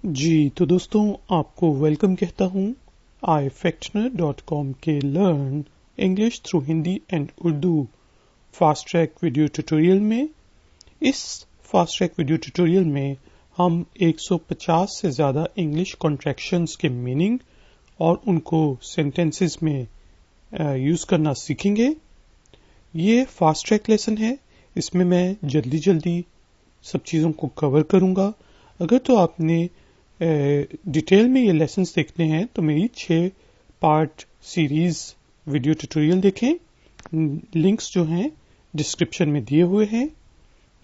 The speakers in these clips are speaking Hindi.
जी तो दोस्तों आपको वेलकम कहता हूँ ifactioner.com के learn English through Hindi and Urdu fast track video tutorial में। इस फास्ट ट्रैक वीडियो ट्यूटोरियल में हम 150 से ज़्यादा इंग्लिश कॉन्ट्रैक्शंस के मीनिंग और उनको सेंटेंसेस में यूज़ करना सीखेंगे। ये फास्ट ट्रैक लेसन है, इसमें मैं जल्दी सब चीज़ों को कवर करूँगा। अगर तो आपने डिटेल में ये लेसन्स देखने हैं तो मेरी 6 पार्ट सीरीज वीडियो ट्यूटोरियल देखें। लिंक्स जो हैं डिस्क्रिप्शन में दिए हुए हैं।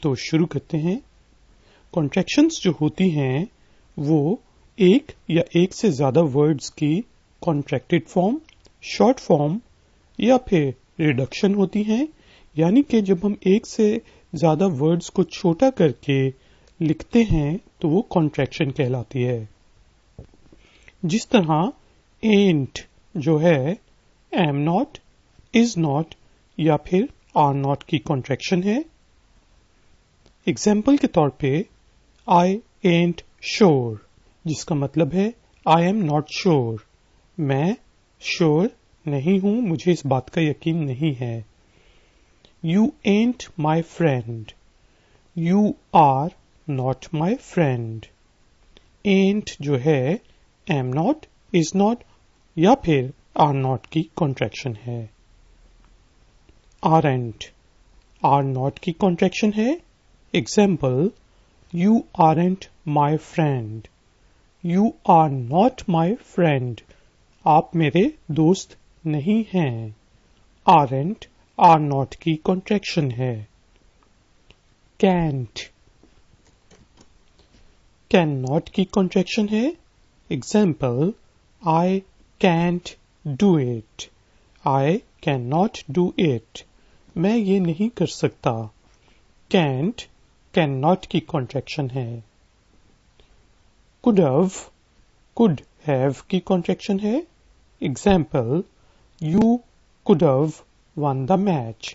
तो शुरू करते हैं। कॉन्ट्रैक्शंस जो होती हैं वो एक या एक से ज्यादा वर्ड्स की कॉन्ट्रैक्टेड फॉर्म, शॉर्ट फॉर्म या फिर रिडक्शन होती हैं। यानी कि जब हम एक से ज्यादा वर्ड्स को छोटा करके लिखते हैं तो वो कॉन्ट्रैक्शन कहलाती है। जिस तरह एंट जो है एम नॉट, इज नॉट या फिर आर नॉट की कॉन्ट्रैक्शन है। एग्जाम्पल के तौर पे आई एंट श्योर, जिसका मतलब है आई एम नॉट श्योर, मैं श्योर नहीं हूं, मुझे इस बात का यकीन नहीं है। You ain't my friend, you are not my friend. Ain't जो है एम नॉट, इज नॉट या फिर आर नॉट की कॉन्ट्रैक्शन है। आरएंट आर नॉट की कॉन्ट्रैक्शन है। Example you aren't my friend, you are not my friend, आप मेरे दोस्त नहीं हैं। आरएंट आर नॉट की कॉन्ट्रैक्शन है। कैंट कैन नॉट की कॉन्ट्रैक्शन है। Example I can't do it, I can not do it, मैं ये नहीं कर सकता। कैंट कैन नॉट की कॉन्ट्रैक्शन है। कुड हैव की कॉन्ट्रैक्शन है। Example you could have won the match,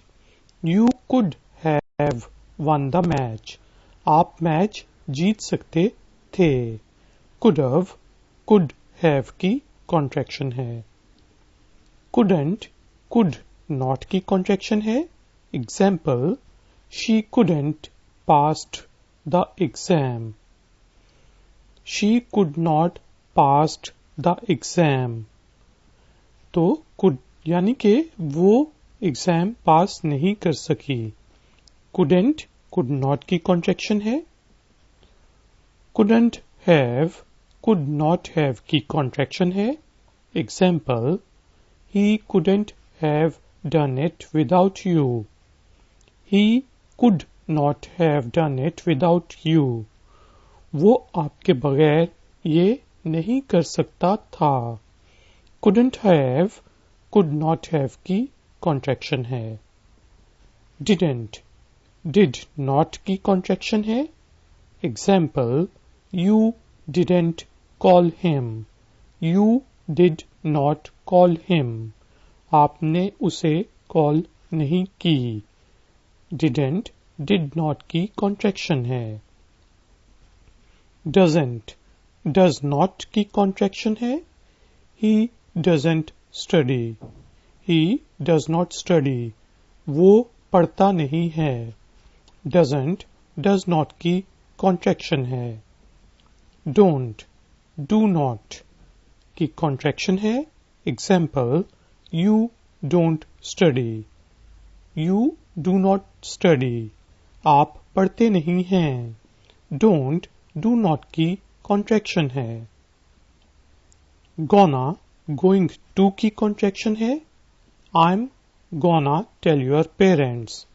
you could have won the match, आप मैच जीत सकते थे। कुड हैव की कॉन्ट्रैक्शन है। कुड नॉट की कॉन्ट्रैक्शन है। Example she couldn't passed the exam, she could not passed the exam. तो कुड यानी कि वो एग्जाम पास नहीं कर सकी। कुडंट कुड नॉट की कॉन्ट्रैक्शन है। Couldn't have could not have की कॉन्ट्रैक्शन है। Example he couldn't have done it without you, he could not have done it without you, वो आपके बगैर ये नहीं कर सकता था। Couldn't have could not have की कॉन्ट्रैक्शन है। डिड नॉट की कॉन्ट्रैक्शन है। Example you didn't call him, you did not call him, आपने उसे कॉल नहीं की। डिडंट डिड नॉट की कॉन्ट्रैक्शन है। डज नॉट की कॉन्ट्रैक्शन है। He doesn't study, he does not study, वो पढ़ता नहीं है। डजंट डज नॉट की कॉन्ट्रैक्शन है। डू नॉट की कॉन्ट्रैक्शन है। Example you don't study, you do not study, आप पढ़ते नहीं हैं। डोंट डू नॉट की कॉन्ट्रैक्शन है। गोइंग टू की कॉन्ट्रैक्शन है। I am gonna tell your parents,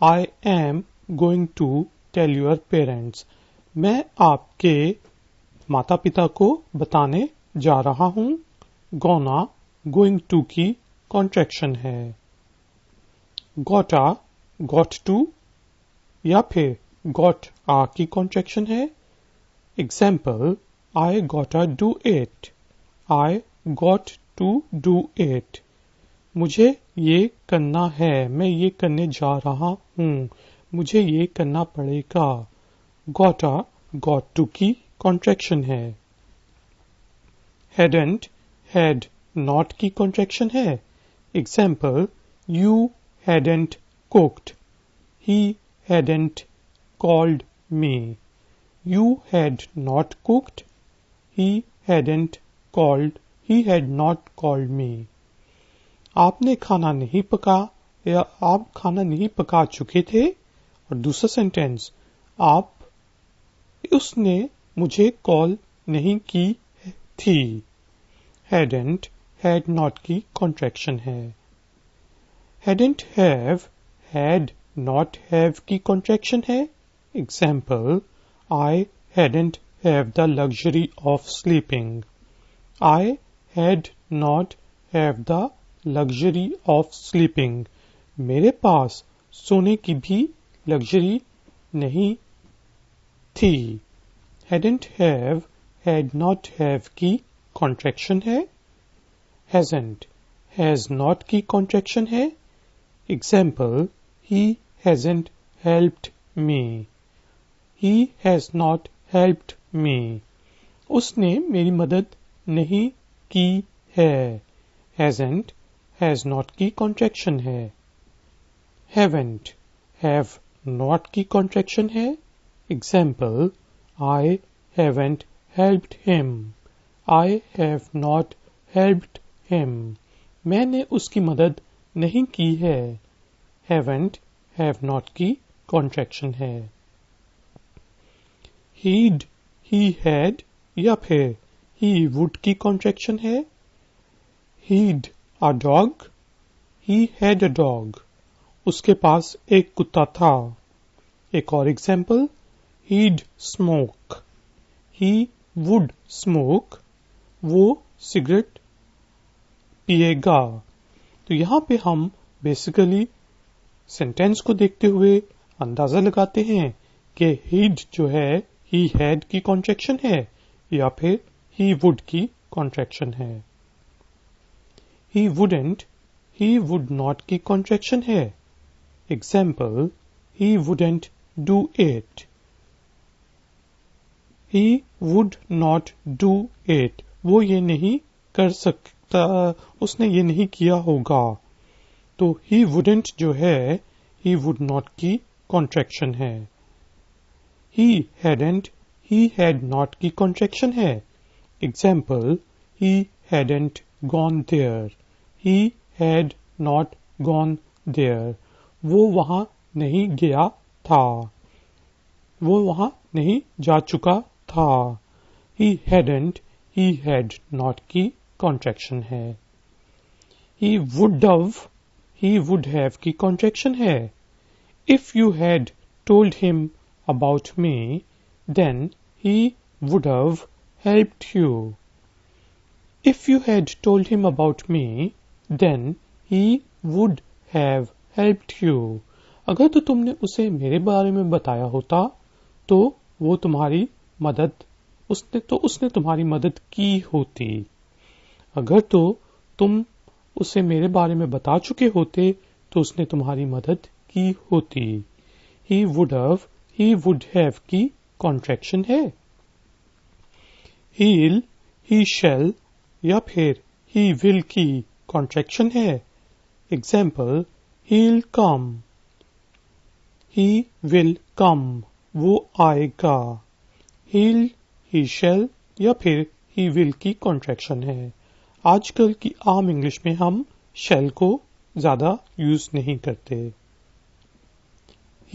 I am going to tell your parents, मैं आपके माता पिता को बताने जा रहा हूं। गोना गोइंग टू की कॉन्ट्रैक्शन है। गॉट टू या फिर गॉट आ की कॉन्ट्रैक्शन है। Example I gotta do it, I got to do it, मुझे ये करना है, मैं ये करने जा रहा हूं, मुझे ये करना पड़ेगा। गॉट टू की कॉन्ट्रैक्शन है। hadn't, had not की कॉन्ट्रैक्शन है। Example, you hadn't cooked, he hadn't called me. You had not cooked, he had not called me. आपने खाना नहीं पका या आप खाना नहीं पका चुके थे। और दूसरा सेंटेंस, उसने मुझे कॉल नहीं की थी। hadn't, had not की कॉन्ट्रैक्शन है। hadn't have, had not have की कॉन्ट्रैक्शन है। Example, I hadn't have the luxury of sleeping. I had not have the luxury of sleeping. मेरे पास सोने की भी लग्जरी नहीं थी। hadn't have, had not have की कॉन्ट्रैक्शन है। hasn't, has not की कॉन्ट्रैक्शन है। Example, he hasn't helped me. He has not helped me. उसने मेरी मदद नहीं की है। hasn't, has not की कॉन्ट्रैक्शन है। haven't, have not की कॉन्ट्रैक्शन है। Example, I haven't helped him. I have not helped him. मैंने उसकी मदद नहीं की है। haven't, have not की कॉन्ट्रैक्शन है। he'd, he had या फिर he would की कॉन्ट्रैक्शन है। he'd a dog, he had a dog. उसके पास एक कुत्ता था। एक और example, he'd smoke, he would smoke. वो सिगरेट पिएगा। तो यहाँ पे हम बेसिकली सेंटेंस को देखते हुए अंदाजा लगाते हैं कि he'd जो है he had की कॉन्ट्रैक्शन है या फिर he would की कॉन्ट्रैक्शन है। he wouldn't, he would not की कॉन्ट्रैक्शन है। Example, he wouldn't do it. he would not do it. वो ये नहीं कर सकता, उसने ये नहीं किया होगा। तो he wouldn't जो है he would not की कॉन्ट्रैक्शन है। he hadn't, he had not की कॉन्ट्रैक्शन है। Example, he hadn't gone there. he had not gone there. वो वहां नहीं गया था, वो वहां नहीं जा चुका था। he hadn't, he had not की कॉन्ट्रैक्शन है। he would have, he would have की कॉन्ट्रैक्शन है। if you had told him about me, then he would have helped you. if you had told him about me, then he would have helped you. अगर तो तुमने उसे मेरे बारे में बताया होता तो वो तुम्हारी मदद, उसने तुम्हारी मदद की होती। अगर तो तुम उसे मेरे बारे में बता चुके होते तो उसने तुम्हारी मदद की होती। he would have, he would have की कॉन्ट्रैक्शन है। he'll, he shall या फिर he will की कॉन्ट्रैक्शन है। Example, he'll come, he will come. वो आएगा। he'll, he shall या फिर he will की कॉन्ट्रैक्शन है। आजकल की आम इंग्लिश में हम shall को ज्यादा यूज नहीं करते।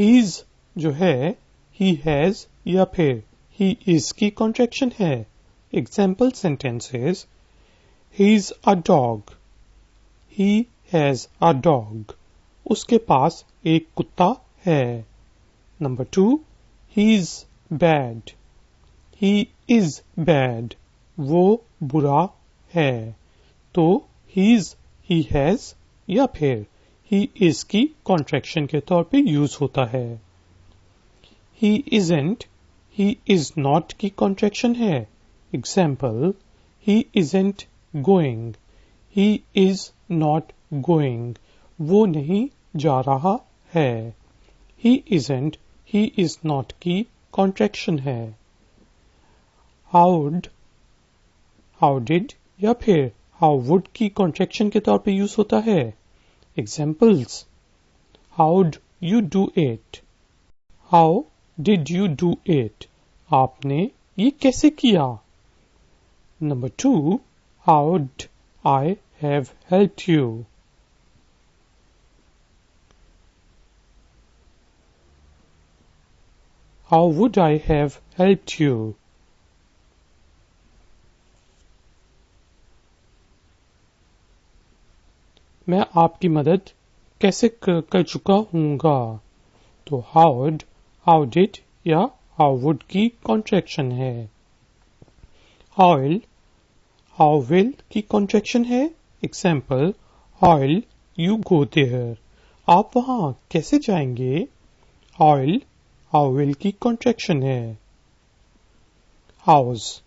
he's जो है he has या फिर he is की कॉन्ट्रैक्शन है। Example sentences, he's a dog, he has a dog. उसके पास एक कुत्ता है। Number 2, he's bad, he is bad. वो बुरा है। तो he's, he has या फिर he is की कॉन्ट्रैक्शन के तौर पे यूज होता है। he isn't, he is not की कॉन्ट्रैक्शन है। Example, he isn't going, he is not going. वो नहीं जा रहा है। he isn't, he is not की कॉन्ट्रैक्शन है। हाउड, हाउ डिड या फिर हाउ वुड की कॉन्ट्रैक्शन के तौर पे यूज होता है। Examples, how'd you do it, how did you do it, आपने ये कैसे किया। Number 2, how'd I have helped you, how would I have helped you. मैं आपकी मदद कैसे कर चुका हूँगा। तो हाउड, हाउ डिड या हाउ वुड की कॉन्ट्रैक्शन है। हाउल, हाउ विल की कॉन्ट्रैक्शन है। Example, how'll you go there, आप वहां कैसे जाएंगे। हाउल, हाउ विल की कॉन्ट्रैक्शन है। House,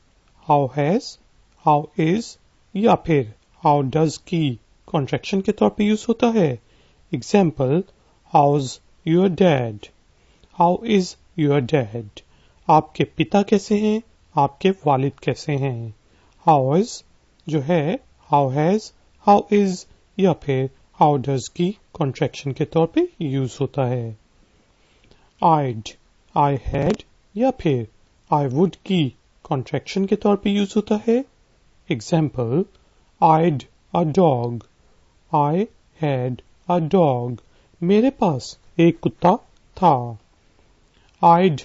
how has, how is या फिर हाउ डज की कॉन्ट्रैक्शन के तौर पे यूज होता है। Example, how's your dad, how is your dad, आपके पिता कैसे हैं, आपके वालिद कैसे हैं। हाउस जो है हाउ हैज, हाउ इज या फिर हाउ डज की कॉन्ट्रैक्शन के तौर पे यूज होता है। आइड, आई हैड या फिर आई वुड की कॉन्ट्रैक्शन के तौर पे यूज होता है। Example, I'd a dog, I had a dog, मेरे पास एक कुत्ता था। I'd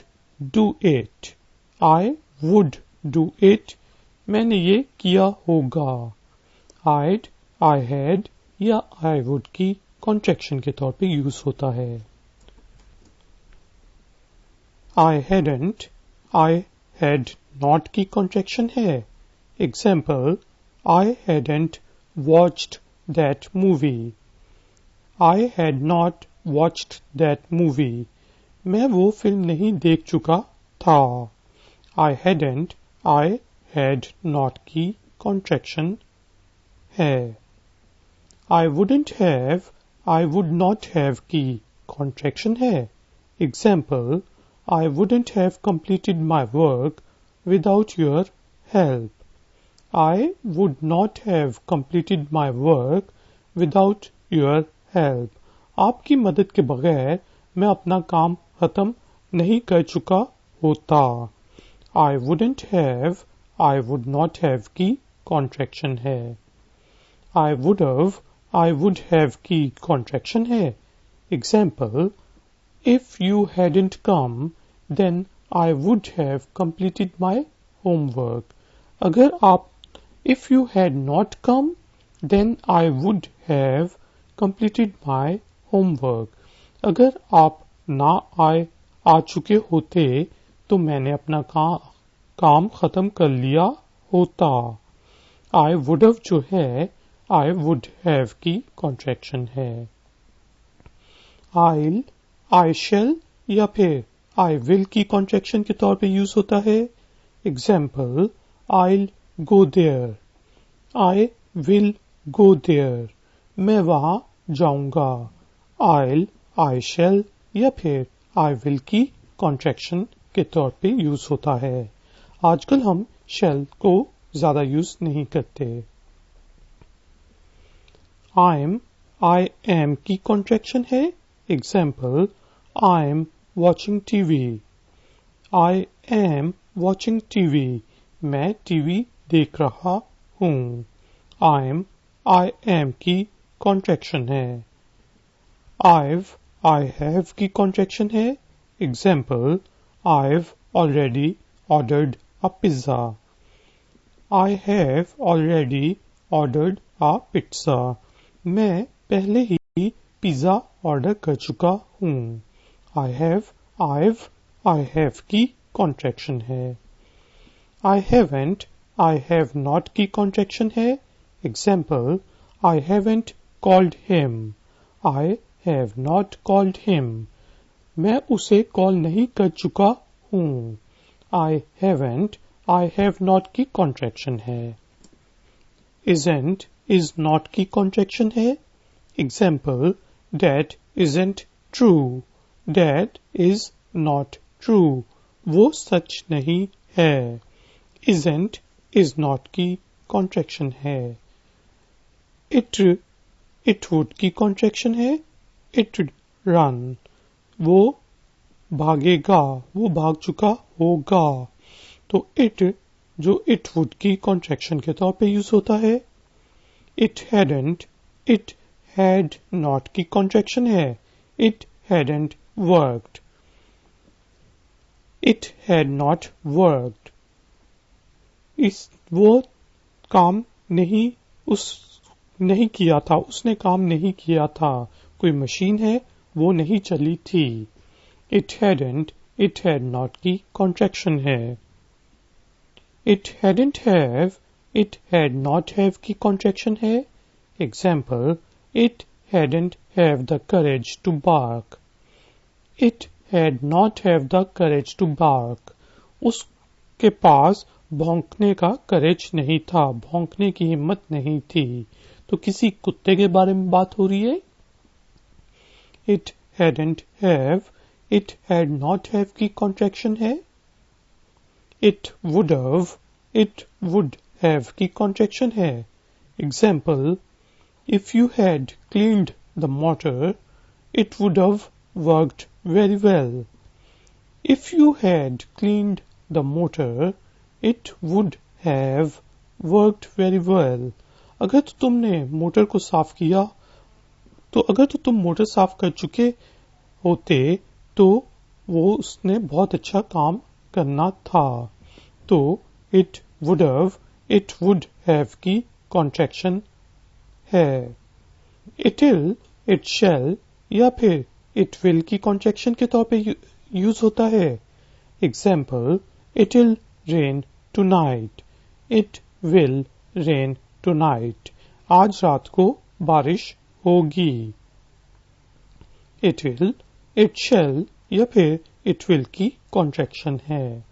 do it, I would do it, मैंने ये किया होगा। आइड, आई हैड या आई वुड की कॉन्ट्रैक्शन के तौर पे यूज होता है। I hadn't, I had not की कॉन्ट्रैक्शन है। Example, I hadn't watched that movie, I had not watched that movie, मैं वो फिल्म नहीं देख चुका था। I hadn't, I had not की कॉन्ट्रैक्शन है। आई wouldn't have, I would not have की कॉन्ट्रैक्शन है। Example, I wouldn't have completed my work without your help, I would not have completed my work without your help, आपकी मदद के बगैर मैं अपना काम खत्म नहीं कर चुका होता। I wouldn't have, I would not have की कॉन्ट्रैक्शन है। I would've, I would have की कॉन्ट्रैक्शन है। Example, if you hadn't come then I would have completed my homework, अगर आप if you had not come then I would have completed my homework, अगर आप ना आ चुके होते तो मैंने अपना काम खत्म कर लिया होता। आई वुडव जो है आई वुड हैव की कॉन्ट्रैक्शन है। आइल, आई शैल या फिर आई विल की कॉन्ट्रैक्शन के तौर पे यूज होता है। Example, I'll go there, I will go there, मैं वहां जाऊंगा। आइल, आई शैल या फिर आई विल की कॉन्ट्रैक्शन के तौर पे यूज होता है। आजकल हम शैल को ज्यादा यूज नहीं करते। आई एम की कॉन्ट्रैक्शन है। Example, I am watching TV, I am watching TV, मैं टीवी देख रहा हूँ। आई एम की कॉन्ट्रैक्शन है। आई हैव की कॉन्ट्रैक्शन है। Example, I've already ordered a pizza, I have already ordered a pizza, मैं पहले ही पिज्जा ऑर्डर कर चुका हूँ। I have, I have की कॉन्ट्रैक्शन है। I haven't, I have not की कॉन्ट्रैक्शन है। Example, I haven't called him, I have not called him, मैं उसे कॉल नहीं कर चुका हूँ। I haven't, I have not की कॉन्ट्रैक्शन है। इजंट, इज नॉट की कॉन्ट्रैक्शन है। Example, that isn't true, that is not true, वो सच नहीं है। isn't is not की कॉन्ट्रैक्शन है. it would की कॉन्ट्रैक्शन है. it run, वो भागेगा, वो भाग चुका होगा. तो it जो it would की कॉन्ट्रैक्शन के तौर पे यूज होता है. it had not की कॉन्ट्रैक्शन है. it hadn't worked. it had not worked. वो काम नहीं किया था, उसने काम नहीं किया था. कोई मशीन है, वो नहीं चली थी. it had not की कॉन्ट्रैक्शन है. it had not have की कॉन्ट्रैक्शन है. Example, it hadn't have the courage to bark. it had not have the courage to bark. उसके पास भौंकने का करेज नहीं था, भौंकने की हिम्मत नहीं थी. तो किसी कुत्ते के बारे में बात हो रही है. it had not have की कॉन्ट्रैक्शन है. it would have की कॉन्ट्रैक्शन है. Example, if you had cleaned the motor, it would have worked very well. if you had cleaned the motor, it would have worked very well. अगर तो तुमने मोटर को साफ किया, तो अगर तो तुम मोटर साफ कर चुके होते तो वो उसने बहुत अच्छा काम करना था. तो it would have की कॉन्ट्रैक्शन है. it'll, it shall या फिर it will की कॉन्ट्रैक्शन के तौर पे यूज होता है. Example, it'll rain tonight. it will rain tonight. आज रात को बारिश होगी. it will, it shall या फिर it will की कॉन्ट्रैक्शन है.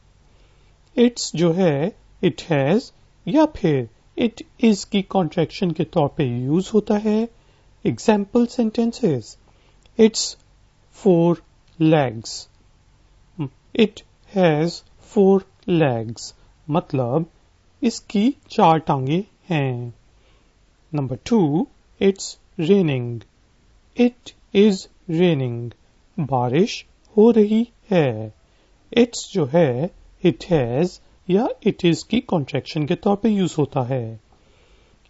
it's जो है it has या फिर it is की कॉन्ट्रैक्शन के तौर पे यूज होता है. Example sentences, it's 4 legs. it has 4 legs. मतलब इसकी 4 टांगे हैं. Number 2, it's raining. it is raining. बारिश हो रही है. it's जो है it has या it is की कॉन्ट्रैक्शन के तौर पे यूज होता है.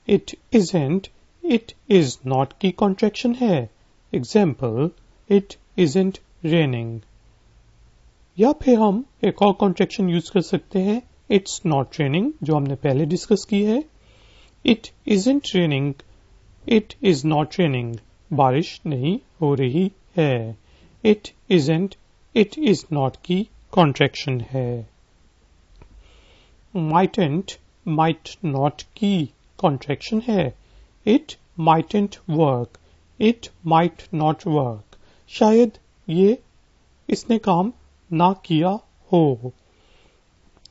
it isn't, it is not की कॉन्ट्रैक्शन है. Example, it isn't raining. या फिर हम एक और कॉन्ट्रैक्शन यूज कर सकते हैं, it's not raining, जो हमने पहले डिस्कस की है. it isn't raining, it is not raining. बारिश नहीं हो रही है. it isn't, it is not की कॉन्ट्रैक्शन है. mightn't, might not की कॉन्ट्रैक्शन है. it mightn't work. it might not work. शायद ये इसने काम ना किया हो.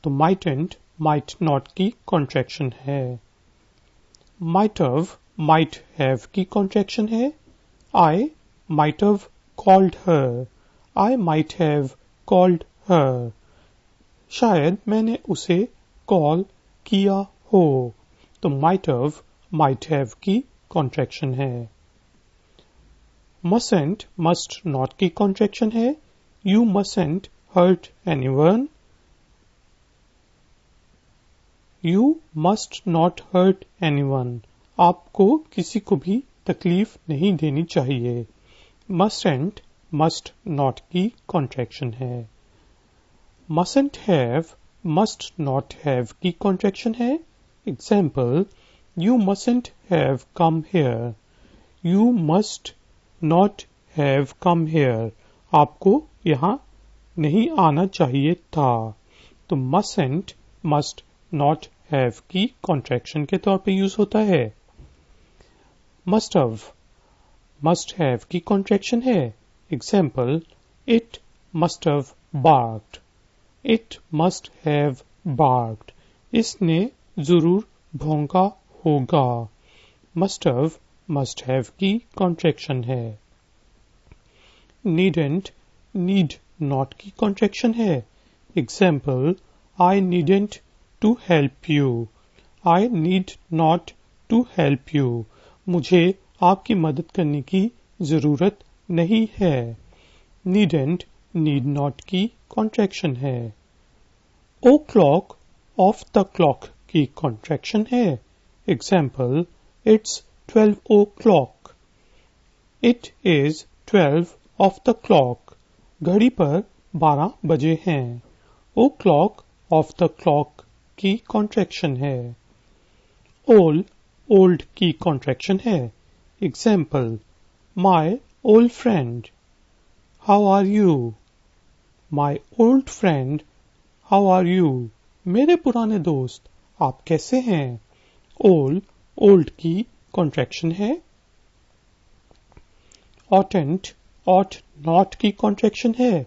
तो mightn't, might not की कॉन्ट्रैक्शन है. might have की कॉन्ट्रैक्शन है. I might have called her. I might have called her. शायद मैंने उसे कॉल किया हो. तो might have की कॉन्ट्रैक्शन है. mustn't, must not की कॉन्ट्रैक्शन है. You mustn't hurt anyone. You must not hurt anyone. आपको किसी को भी तकलीफ नहीं देनी चाहिए. mustn't, must not की कॉन्ट्रैक्शन है. mustn't have, must not have की कॉन्ट्रैक्शन है. Example, you mustn't have come here. You must not have come here. आपको यहाँ नहीं आना चाहिए था. तो mustn't, must not have की कॉन्ट्रैक्शन के तौर पे यूज होता है. must have की कॉन्ट्रैक्शन है. Example, it must have barked. it must have barked. इसने जरूर भौंका होगा. must have की कॉन्ट्रैक्शन है. needn't, need not की कॉन्ट्रैक्शन है. Example, I needn't to help you. I need not to help you. मुझे आपकी मदद करने की जरूरत नहीं है. Needn't, need not की कॉन्ट्रैक्शन है. O'clock, off the clock की कॉन्ट्रैक्शन है. Example, it's 12 o'clock. It is 12 of the clock. घड़ी पर 12 बजे हैं. O'clock of the clock की कॉन्ट्रैक्शन है. Old, old की कॉन्ट्रैक्शन है. Example, my old friend. How are you? My old friend, how are you? मेरे पुराने दोस्त, आप कैसे हैं? Old, old की कॉन्ट्रैक्शन है. Oughtn't, ought not की कॉन्ट्रैक्शन है.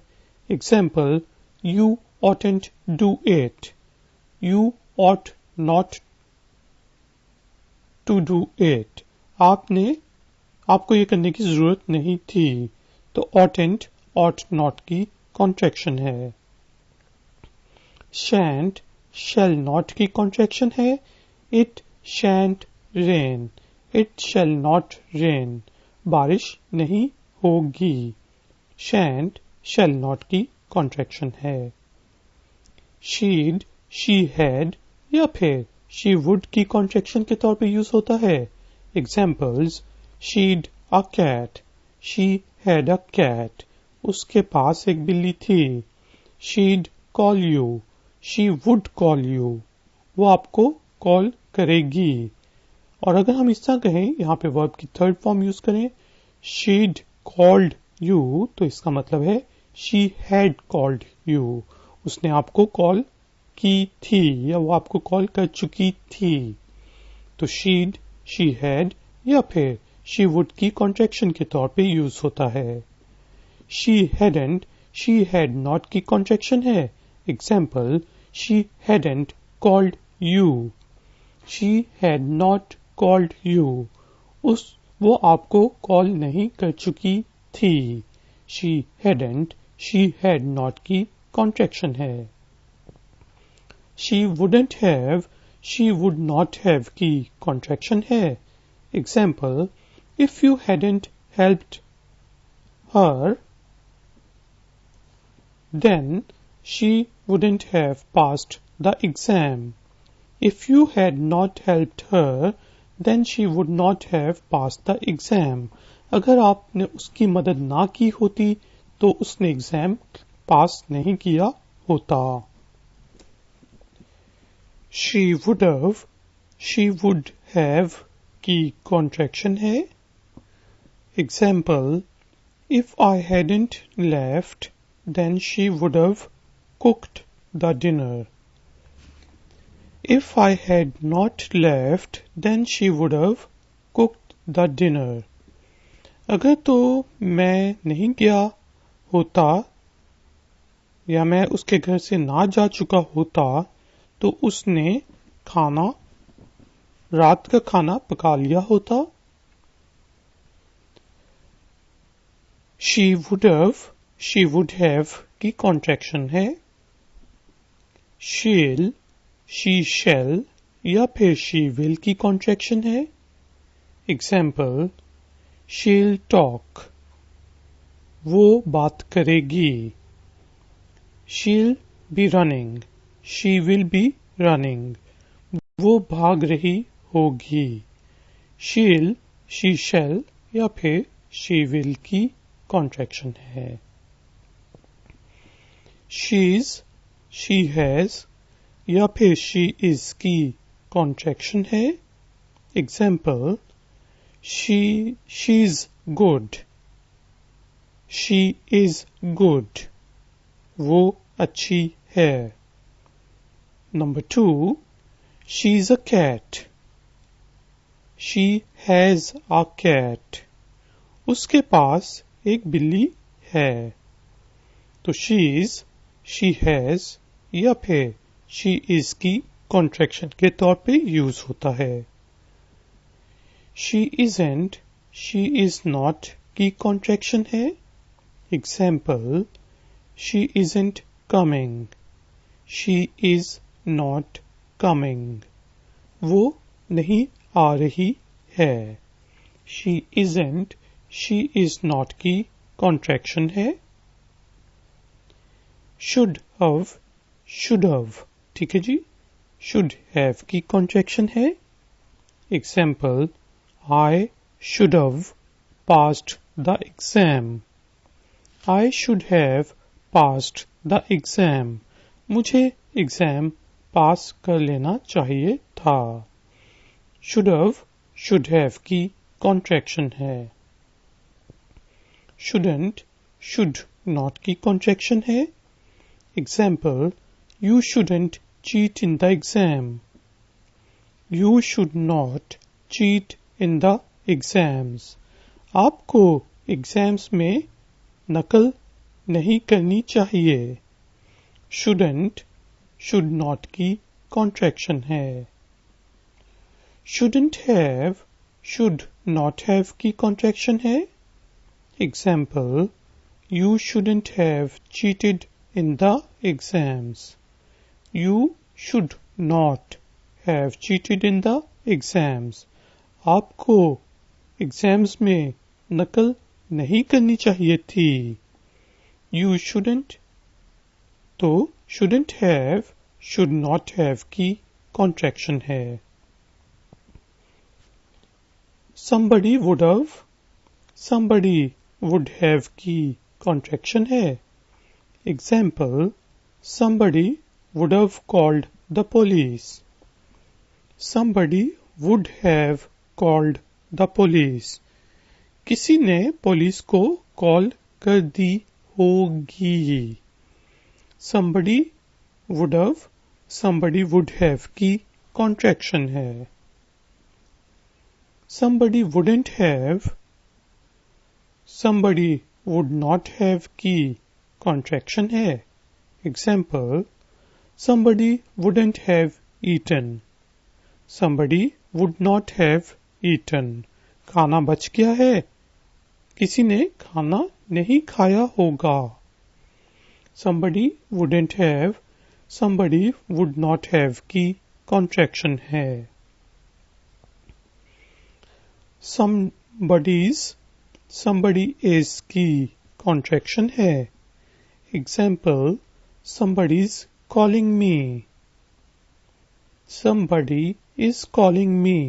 Example, you oughtn't do it. You ought not to do it. आपको ये करने की जरूरत नहीं थी. तो oughtn't, ought not की कॉन्ट्रैक्शन है. Shan't, shall not की कॉन्ट्रैक्शन है. It shan't rain. It shall not rain. बारिश नहीं होगी. Shan't, shall not की कॉन्ट्रैक्शन है. She'd, she had या फिर she would की कॉन्ट्रैक्शन के तौर पे यूज होता है. Examples, she'd a cat. She had a cat. उसके पास एक बिल्ली थी. She'd call you. She would call you. वो आपको कॉल करेगी. और अगर हम इस तरह कहें, यहाँ पे वर्ब की थर्ड फॉर्म यूज करें, she'd called you, तो इसका मतलब है she had called you. उसने आपको कॉल की थी या वो आपको कॉल कर चुकी थी. तो she'd, she had या फिर she would की कॉन्ट्रैक्शन के तौर पे यूज होता है. She hadn't, she had not की कॉन्ट्रैक्शन है. Example, she hadn't called you. She had not called you. वो आपको कॉल नहीं कर चुकी थी. She hadn't, she had not की कॉन्ट्रैक्शन है. She wouldn't have, she would not have की कॉन्ट्रैक्शन है. Example, if you hadn't helped her, then she wouldn't have passed the exam. If you had not helped her, then she would not have passed the exam. अगर आपने उसकी मदद ना की होती तो उसने एग्जाम पास नहीं किया होता. She would have की कॉन्ट्रैक्शन है. Example, if I hadn't left, then she would have cooked the dinner. If I had not left, then she would have cooked the dinner. अगर तो मैं नहीं गया होता या मैं उसके घर से ना जा चुका होता तो उसने रात का खाना पका लिया होता. She would have की कॉन्ट्रैक्शन है. She'll, she shall या फिर she will की कॉन्ट्रैक्शन है. Example, she'll talk. वो बात करेगी. She'll be running. She will be running. वो भाग रही होगी. She'll, she shall या फिर she will की कॉन्ट्रैक्शन है. She's, she has या फिर she is की कॉन्ट्रैक्शन है. Example, she's good. She is good. वो अच्छी है. Number 2, she's a cat. She has a cat. उसके पास एक बिल्ली है. तो she's, she has या फिर she is की कॉन्ट्रैक्शन के तौर पे यूज होता है. She isn't, she is not की कॉन्ट्रैक्शन है. Example, she isn't coming. She is not coming. वो नहीं आ रही है. She isn't, she is not की contraction है. Should have, ठीक है जी. Should have की contraction है. Example, I should have passed the exam. I should have passed the exam. मुझे एग्जाम पास कर लेना चाहिए था. should have की कॉन्ट्रैक्शन है. shouldn't, should not की कॉन्ट्रैक्शन है. Example, you shouldn't cheat in the exam. You should not cheat in the exams. आपको एग्जाम्स में नकल नहीं करनी चाहिए. shouldn't, should not की कॉन्ट्रैक्शन है. shouldn't have, should not have की कॉन्ट्रैक्शन है. Example, you shouldn't have cheated in the exams. You should not have cheated in the exams. आपको एग्जाम्स में नकल नहीं करनी चाहिए थी. You shouldn't, तो shouldn't have, should not have की कॉन्ट्रैक्शन है. Somebody would have की कॉन्ट्रैक्शन है. Example, somebody would have called the police. Somebody would have called the police. किसी ने पुलिस को कॉल कर दी होगी. Somebody would have की कॉन्ट्रैक्शन है. Somebody wouldn't have, somebody would not have की कॉन्ट्रैक्शन है. Example, somebody wouldn't have eaten. Somebody would not have eaten. खाना बच गया है. किसी ने खाना नहीं खाया होगा. Somebody wouldn't have, somebody would not have की कॉन्ट्रैक्शन है. somebody is की कॉन्ट्रैक्शन है. Example, somebody's calling me. Somebody is calling me.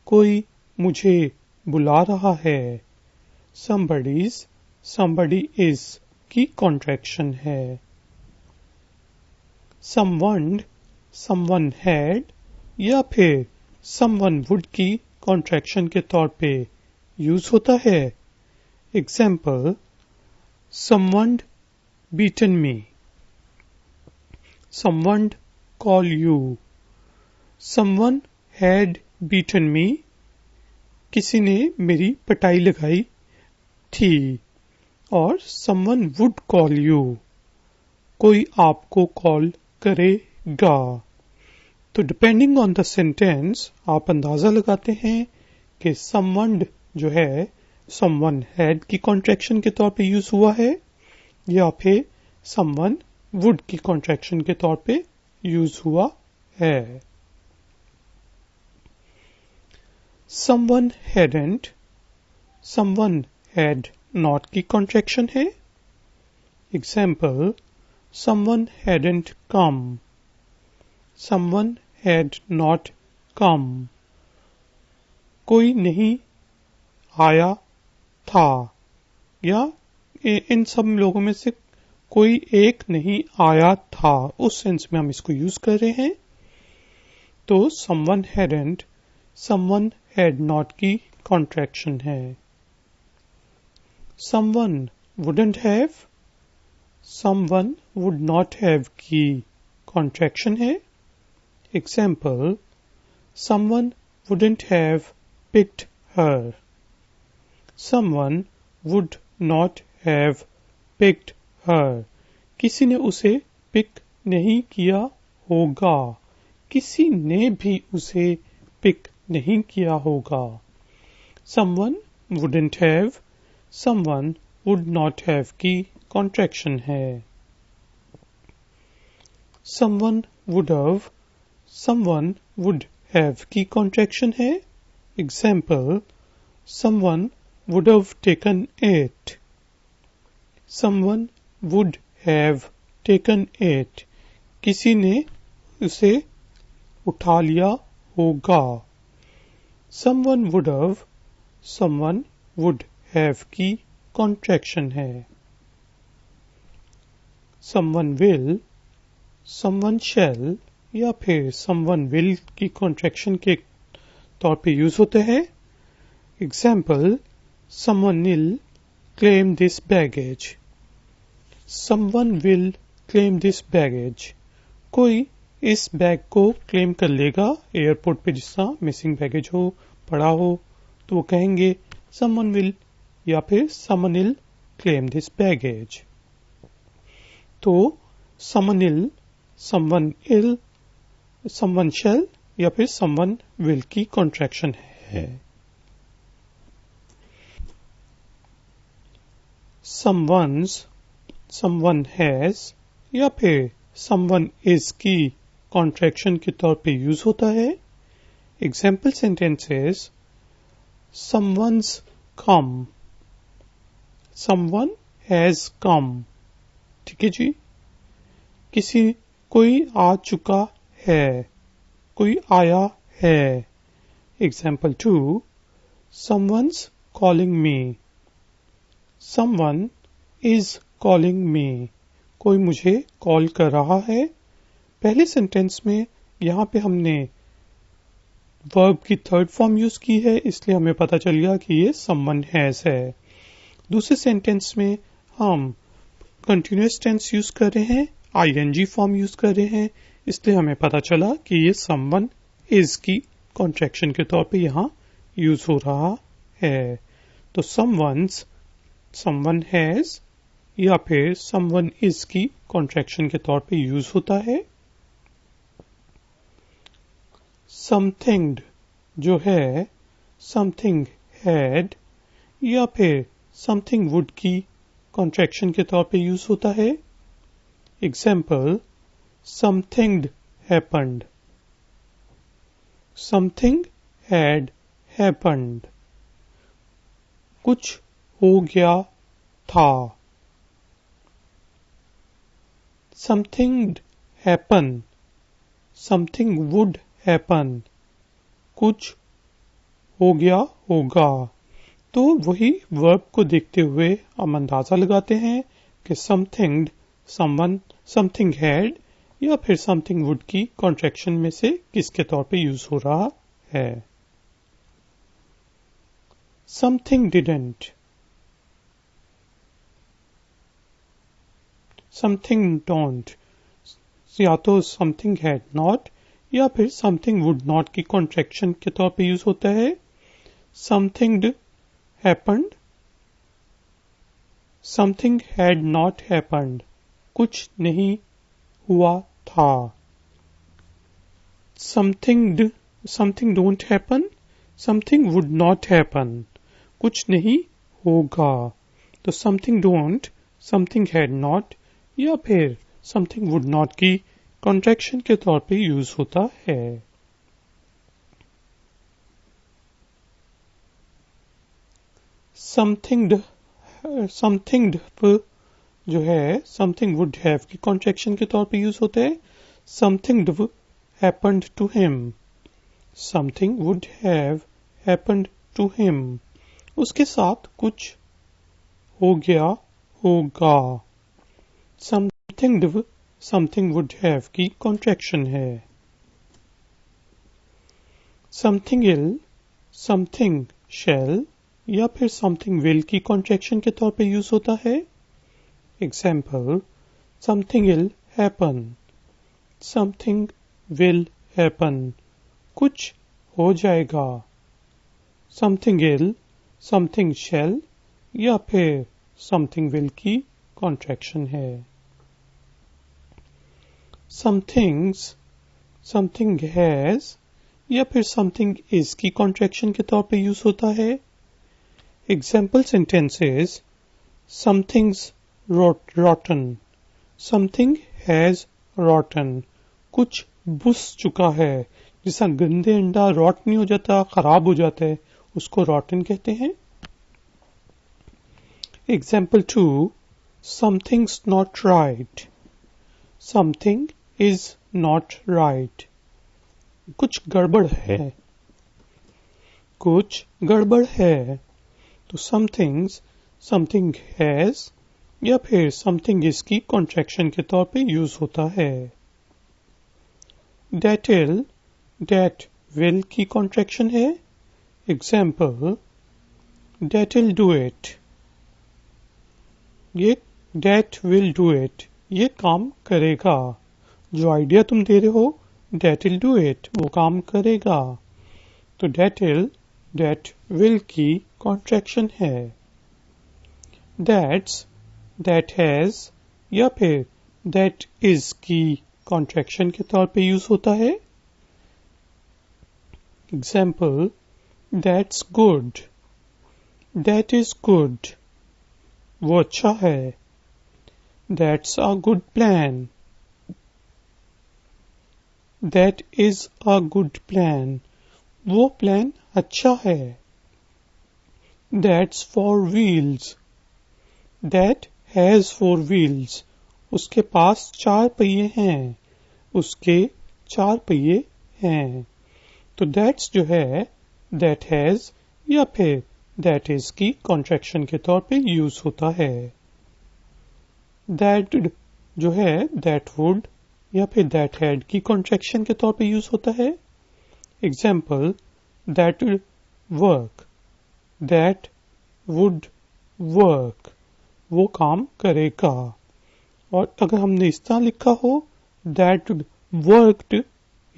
कोई मुझे बुला रहा है. somebody is की कॉन्ट्रैक्शन है. someone had या फिर someone would की कॉन्ट्रैक्शन के तौर पे यूज होता है. Example, someone beaten me. Someone call you. Someone had beaten me. किसी ने मेरी पिटाई लगाई थी. और someone would call you. कोई आपको कॉल करेगा. तो डिपेंडिंग ऑन द सेंटेंस आप अंदाजा लगाते हैं कि someone जो है someone had की कॉन्ट्रैक्शन के तौर पे यूज हुआ है या फिर someone would की कॉन्ट्रैक्शन के तौर पे यूज हुआ है. someone hadn't, someone had not की कॉन्ट्रैक्शन है. Example, someone hadn't come. Someone had not come. कोई नहीं आया था. या इन सब लोगों में से कोई एक नहीं आया था. उस सेंस में हम इसको यूज कर रहे हैं. तो someone hadn't, someone had not की कॉन्ट्रैक्शन है. someone wouldn't have, someone would not have की कॉन्ट्रैक्शन है. Example, someone wouldn't have picked her. Someone would not have picked her. किसी ने उसे पिक नहीं किया होगा. किसी ने भी उसे पिक नहीं किया होगा. Someone wouldn't have, someone would not have की कॉन्ट्रैक्शन है. Someone would have, someone would have की contraction है. Example, someone would have taken it. Someone would have taken it. किसी ने उसे उठा लिया होगा. Someone would have की contraction है. Someone will, someone shall या फिर someone will की contraction के तौर पे यूज होते हैं. Example, someone will claim this baggage. Someone will claim this baggage. कोई इस बैग को क्लेम कर लेगा. एयरपोर्ट पे जिसका मिसिंग बैगेज हो, पड़ा हो, तो वो कहेंगे someone will या फिर someone will claim this baggage. तो someone will, someone ill, someone shall या फिर someone will की contraction है. someone's, someone has या फिर someone is की contraction के तौर पे यूज होता है. Example sentences, someone's come, someone has come. ठीक है जी. कोई आ चुका है, कोई आया है. Example 2, someone's calling me. Someone is calling me. कोई मुझे कॉल कर रहा है. पहले सेंटेंस में यहाँ पे हमने वर्ब की थर्ड फॉर्म यूज की है, इसलिए हमें पता चल गया कि ये someone has है. दूसरे सेंटेंस में हम कंटिन्यूअस टेंस यूज कर रहे हैं, ing फॉर्म यूज कर रहे हैं, इसलिए हमें पता चला कि ये someone is की कॉन्ट्रैक्शन के तौर पे यहाँ यूज हो रहा है. तो someone's, someone has या फिर someone is की कॉन्ट्रैक्शन के तौर पे यूज होता है. something जो है something had या फिर something would की कॉन्ट्रैक्शन के तौर पे यूज होता है. Example, something happened. Something had happened. कुछ हो गया था. Something happen. Something would happen. कुछ हो गया होगा. तो वही वर्ब को देखते हुए हम अंदाजा लगाते हैं कि something, someone, something had या फिर something would की कॉन्ट्रैक्शन में से किसके तौर पे यूज हो रहा है. something didn't, something don't, या तो something had not या फिर something would not की कॉन्ट्रैक्शन के तौर पे यूज होता है. something happened, something had not happened. कुछ नहीं हुआ था. something don't happen, something would not happen. कुछ नहीं होगा. तो something don't, something had not या फिर something would not की कॉन्ट्रैक्शन के तौर पे यूज होता है. something जो है something would have की कॉन्ट्रैक्शन के तौर पे यूज होता है. something happened to him. something would have happened to him. उसके साथ कुछ हो गया होगा. something would have की कॉन्ट्रैक्शन है. something ill, something shall या फिर something will की कॉन्ट्रैक्शन के तौर पे यूज होता है. Example, something will happen, something will happen. कुछ हो जाएगा. something ill, something shall या फिर something will की कॉन्ट्रैक्शन है. something has या फिर something is की कॉन्ट्रैक्शन के तौर पे यूज होता है. Example sentences, something's rotten, something has rotten. कुछ बुस चुका है, जैसा गंदे अंडा रॉट नहीं हो जाता, खराब हो जाता है, उसको रॉटन कहते हैं। Example 2, something's not right. Something is not right, कुछ गड़बड़ है, कुछ गड़बड़ है। तो समथिंग हैज या फिर समथिंग इज की कॉन्ट्रैक्शन के तौर पे यूज होता है। डेट विल की कॉन्ट्रैक्शन है। Example, that will do it, ये डेट विल डू इट, ये काम करेगा। जो आइडिया तुम दे रहे हो, डेट विल डू इट, वो काम करेगा। तो डेट विल की कॉन्ट्रैक्शन है। दैट्स, दैट हैज या फिर दैट इज की कॉन्ट्रैक्शन के तौर पे यूज होता है। Example, that's good, that is good, वो अच्छा है। That's a good plan, that is a good plan, वो प्लान अच्छा है। That's four wheels, that has four wheels, उसके पास 4 पहिए हैं, उसके 4 पहिए हैं। तो दैट्स जो है दैट हैज या फिर दैट इज की कॉन्ट्रैक्शन के तौर पे यूज होता है। दैट जो है दैट वुड या फिर दैट हैड की कॉन्ट्रैक्शन के तौर पे यूज होता है। Example, that work, that would work, वो काम करेगा। और अगर हमने इस तरह लिखा हो, दैट वर्कड,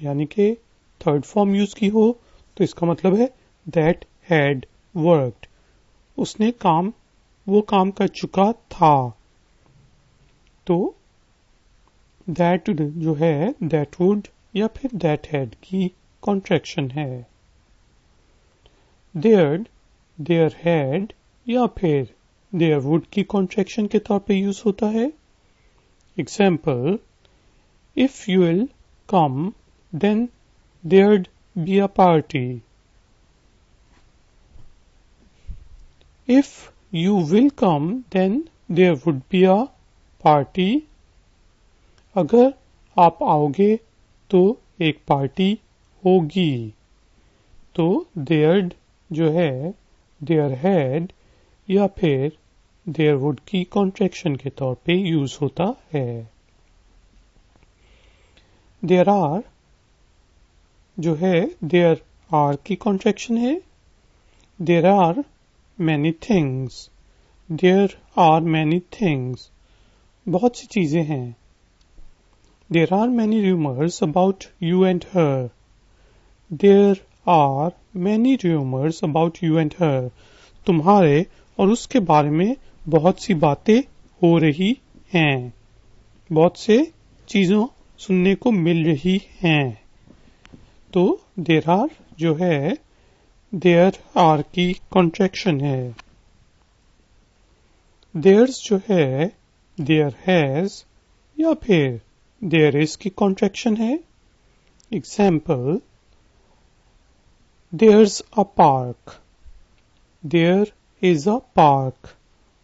यानी कि थर्ड फॉर्म यूज की हो, तो इसका मतलब है दैट हैड वर्कड, उसने वो काम कर चुका था। तो दैट जो है दैट वुड या फिर दैट हैड की कॉन्ट्रैक्शन है। देयर हैड या फिर देयर वुड की कॉन्ट्रैक्शन के तौर पे यूज होता है। Example, if you will come then there'd be a party. If you will come then there would be a party, अगर आप आओगे तो एक पार्टी होगी। तो देयर्ड जो है देयर हैड या फिर देयर वुड की कॉन्ट्रैक्शन के तौर पे यूज होता है। देयर आर जो है देयर आर की कॉन्ट्रैक्शन है। There are many things, there are many things, बहुत सी चीजें हैं। There are many rumours about you and her, there are many rumours about you and her, तुम्हारे और उसके बारे में बहुत सी बातें हो रही हैं, बहुत से चीजों सुनने को मिल रही हैं। तो देयर आर जो है देयर आर की कॉन्ट्रैक्शन है। देयर्स जो है देयर हैज या फिर देयर इज की कॉन्ट्रैक्शन है। Example, there's a park, there is a park,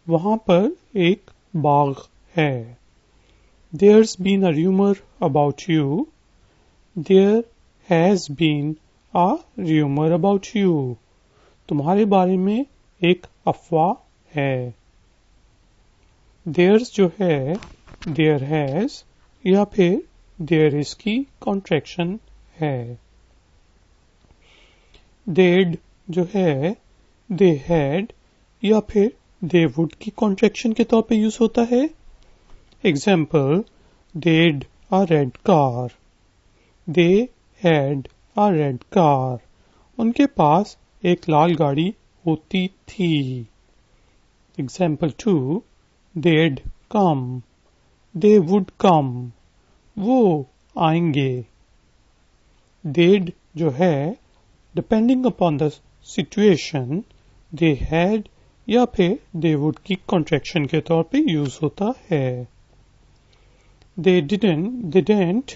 वहां पर एक बाग है। There's been a rumor about you, there has been a rumor about you, तुम्हारे बारे में एक अफवाह है। There's जो है there has या फिर there is की कॉन्ट्रैक्शन है। They'd जो है they had या फिर they would की कॉन्ट्रैक्शन के तौर पे यूज होता है। Example, they'd a red car, they had a red car, उनके पास एक लाल गाड़ी होती थी। Example 2, they'd come, they would come, वो आएंगे। They'd जो है depending upon the situation they had या फिर they would की कॉन्ट्रैक्शन के तौर पे यूज होता है। They didn't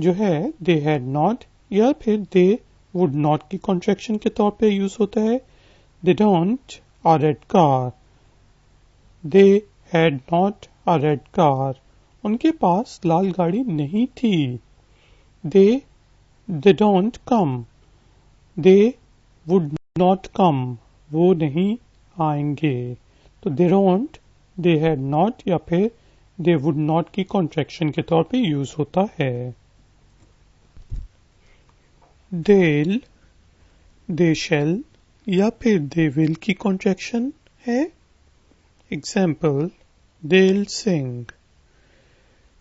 जो है दे हैड नॉट या फिर दे वुड नॉट की कॉन्ट्रैक्शन के तौर पे यूज होता है. They don't a red car. They had not a red car. उनके पास लाल गाड़ी नहीं थी. They don't come. They would not come. वो नहीं आएंगे. तो they don't, they had not या फिर दे वुड नॉट की कॉन्ट्रैक्शन के तौर पे यूज होता है. देल, दे शैल या फिर दे विल की कॉन्ट्रैक्शन है. Example, they'll sing.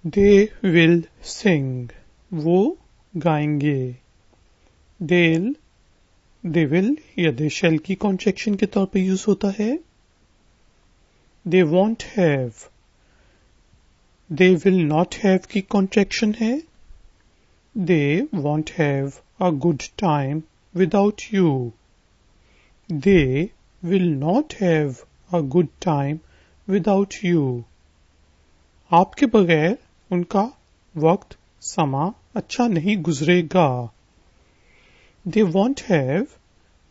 They will sing. वो गाएंगे. They'll, they will या they shall की कॉन्ट्रैक्शन के तौर पे यूज होता है. They won't have. They will not have की कॉन्ट्रैक्शन है. They won't have a good time without you. They will not have a good time without you. आपके बगैर उनका वक्त समा अच्छा नहीं गुजरेगा. They won't have,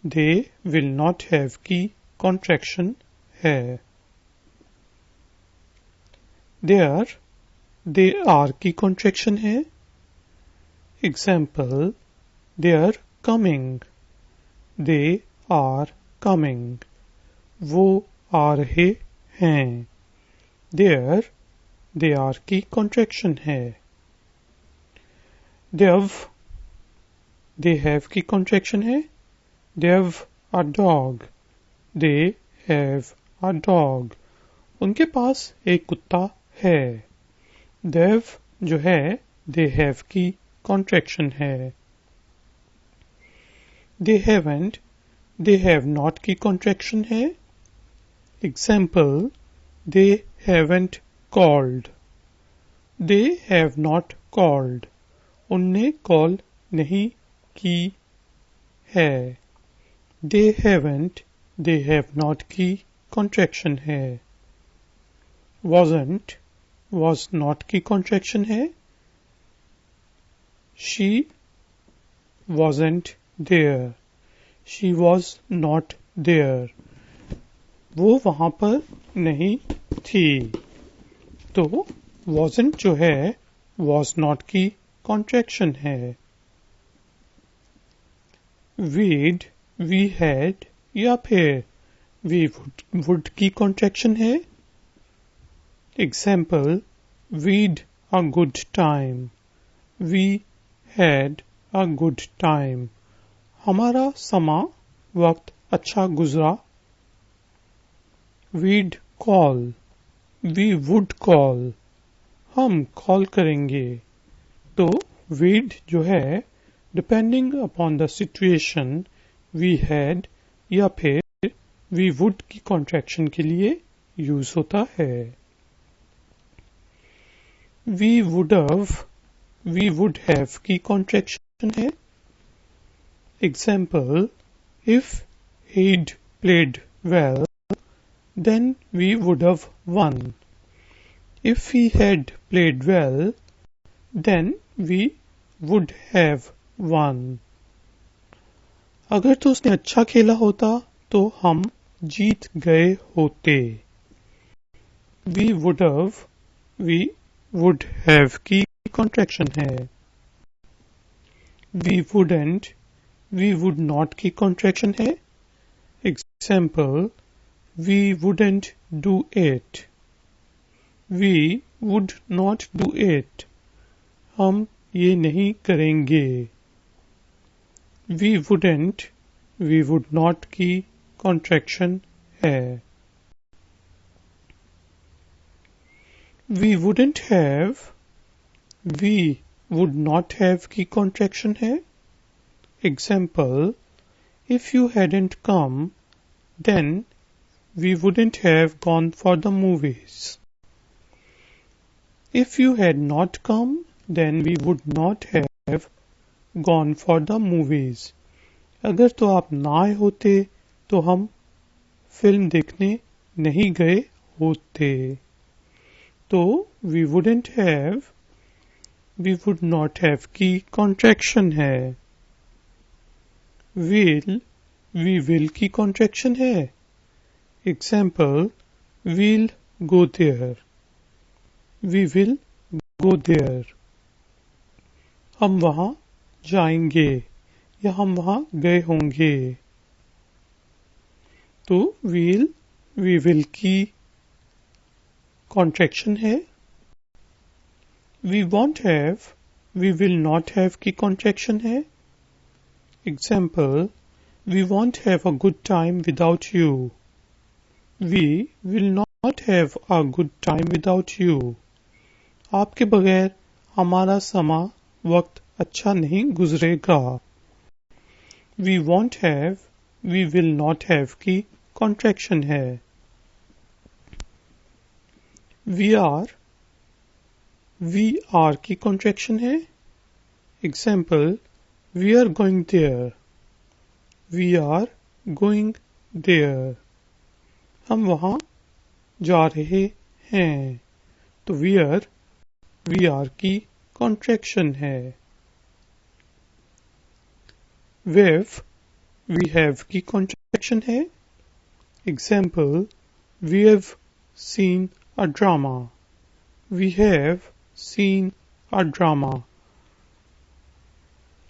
they will not have की कॉन्ट्रैक्शन है. There, they are की कॉन्ट्रैक्शन है. Example, they are coming. They are coming. वो आ रहे हैं. There, they are की कॉन्ट्रैक्शन है. they have की कॉन्ट्रैक्शन है. They have a dog. They have a dog. उनके पास एक कुत्ता है. They have जो है they have की कॉन्ट्रैक्शन है. They haven't, they have not की कॉन्ट्रैक्शन है. Example, they haven't called. They have not called. उनने कॉल नहीं की है. They haven't, they have not की कॉन्ट्रैक्शन है. Wasn't, was not की कॉन्ट्रैक्शन है. She wasn't there. She was not there. वो वहां पर नहीं थी. तो wasn't जो है was not की कॉन्ट्रैक्शन है. we'd, we had या फिर we would की कॉन्ट्रैक्शन है. Example, we'd a good time. We had a good time. हमारा समा वक्त अच्छा गुजरा. We'd call. We would call. हम कॉल करेंगे. तो we'd जो है depending upon the situation we had या फिर we would की कॉन्ट्रैक्शन के लिए यूज होता है. We would have, we would have की कॉन्ट्रैक्शन है. Example, if he'd played well, then we would have won. If he had played well, then we would have won. अगर तो उसने अच्छा खेला होता तो हम जीत गए होते. We would have, we would have की कॉन्ट्रैक्शन है. We wouldn't, we would not की कॉन्ट्रैक्शन है. Example, we wouldn't do it. We would not do it. हम ये नहीं करेंगे. We wouldn't, we would not की कॉन्ट्रैक्शन है. We wouldn't have, we would not have की कॉन्ट्रैक्शन है. Example, if you hadn't come, then we wouldn't have gone for the movies. If you had not come, then we would not have gone for the movies. अगर तो आप ना आए होते तो हम फिल्म देखने नहीं गए होते. तो we wouldn't have, we would not have की कॉन्ट्रैक्शन है। वी विल की कॉन्ट्रैक्शन है। Example, we'll go there, we will go there. हम वहां जाएंगे या हम वहां गए होंगे। तो वी विल की कॉन्ट्रैक्शन है। We won't have, we will not have की कॉन्ट्रैक्शन है। Example, we won't have a good time without you, we will not have a good time without you. आपके बगैर हमारा वक्त अच्छा नहीं गुजरेगा। We won't have, we will not have की कॉन्ट्रैक्शन है। वी आर की कॉन्ट्रैक्शन है। Example, we are going there, we are going there. हम वहां जा रहे हैं। तो वी आर की कॉन्ट्रैक्शन है। वी हैव की कॉन्ट्रैक्शन है। Example, we have seen a drama, we have seen a drama.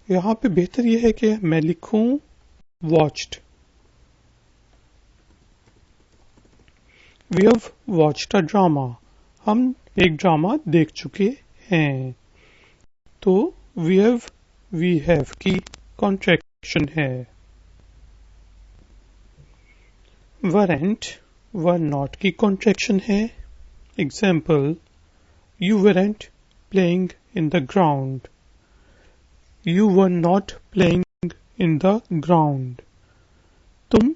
यहाँ पे बेहतर यह है कि मैं लिखूं watched. We have watched a drama, हम एक ड्रामा देख चुके हैं। तो वी हैव की कॉन्ट्रैक्शन है। वर नॉट की कॉन्ट्रैक्शन है। Example, you weren't playing in the ground, you were not playing in the ground। तुम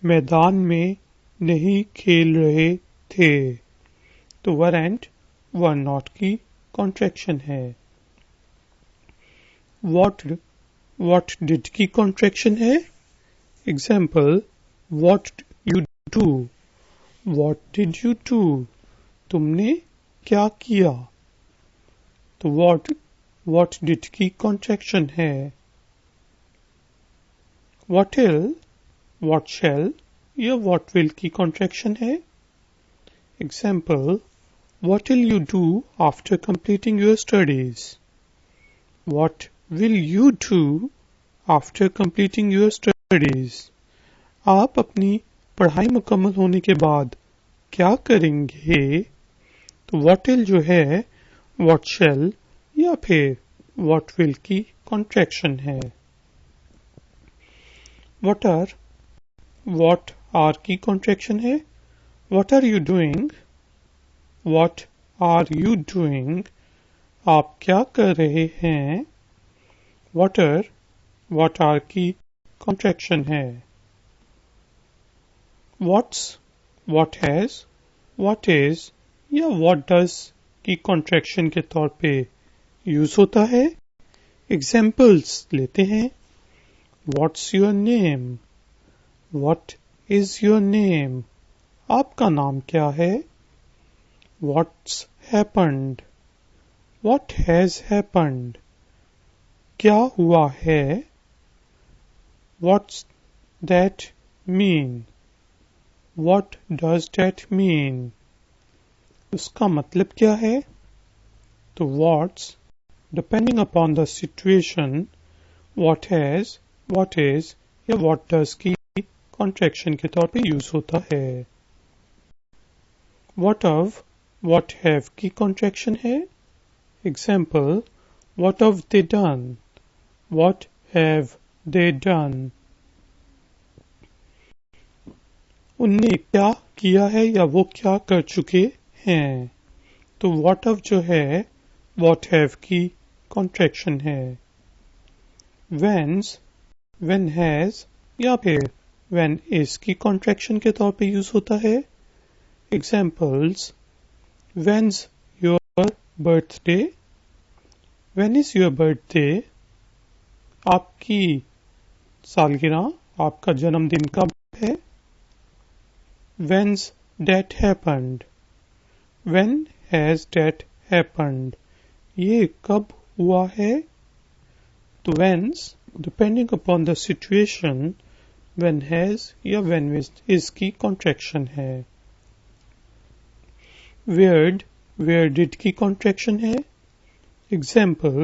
मैदान में नहीं खेल रहे थे। तो वर नॉट की कॉन्ट्रैक्शन है। वॉट डिड की कॉन्ट्रैक्शन है। Example, what you do, what did you do. तुमने क्या किया। तो वॉट डिड की कॉन्ट्रैक्शन है। वॉट शैल या वॉट विल की कॉन्ट्रैक्शन है। Example, what will you do after completing your studies, what will you do after completing your studies. आप अपनी पढ़ाई मुकम्मल होने के बाद क्या करेंगे। तो वॉट विल जो है वॉट शैल या फिर वॉट विल की कॉन्ट्रैक्शन है। वॉट आर की कॉन्ट्रैक्शन है। What are you doing, what are you doing. आप क्या कर रहे हैं। वॉट आर की कॉन्ट्रैक्शन है। वॉट हैज, वॉट इज या वॉट डज की कॉन्ट्रैक्शन के तौर पे यूज होता है। एग्जाम्पल्स लेते हैं। What's your name, what is your name. आपका नाम क्या है। What's happened, what has happened. क्या हुआ है। What's that mean, what does that mean. उसका मतलब क्या है। तो what's depending upon the situation, what has, what is या व्हाट डज की कॉन्ट्रैक्शन के तौर पे यूज होता है। व्हाट हैव की कॉन्ट्रैक्शन है। Example, what have they done, what have they done. उनने क्या किया है या वो क्या कर चुके हैं। तो व्हाट हैव जो है व्हाट हैव की कॉन्ट्रैक्शन है। व्हेन हैज या फिर व्हेन इज की कॉन्ट्रैक्शन के तौर पे यूज होता है। Examples, व्हेन्स your birthday, when is your birthday. आपकी सालगिरह, आपका जन्मदिन कब है। When's that happened? When has that happened? ये कब हुआ है? तो whence, depending upon the situation, when has या when with इसकी contraction है। where did की contraction है। Example,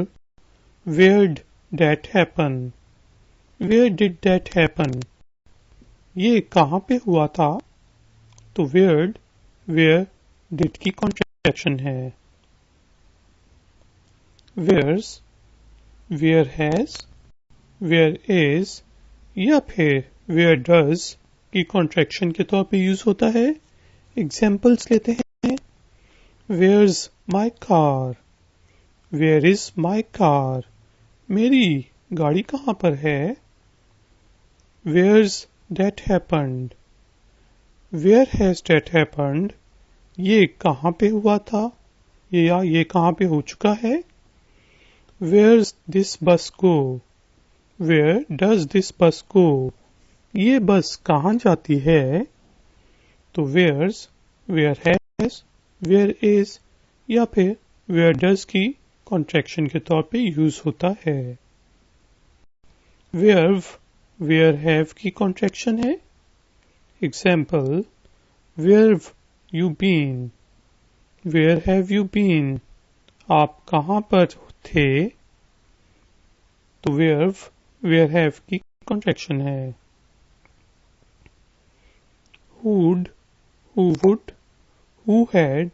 where did that happen? Where did that happen? ये कहाँ पे हुआ था? तो where did की contraction है। where's, where has, where is या फिर where does की contraction के तौर पे यूज होता है। एग्जाम्पल्स लेते हैं। Where's my car? Where is my car? मेरी गाड़ी कहाँ पर है? Where's that happened? Where has that happened? ये कहाँ पे हुआ था? ये कहाँ पे हो चुका है? Where's this bus go? Where does this bus go? ये बस कहाँ जाती है? तो where's, where has, where is या फिर where does की कॉन्ट्रैक्शन के तौर पे यूज होता है। where have की कॉन्ट्रैक्शन है। Example, where have you been? Where have you been? आप कहाँ पर थे? तो where have की कॉन्ट्रैक्शन है। who'd, who would, who had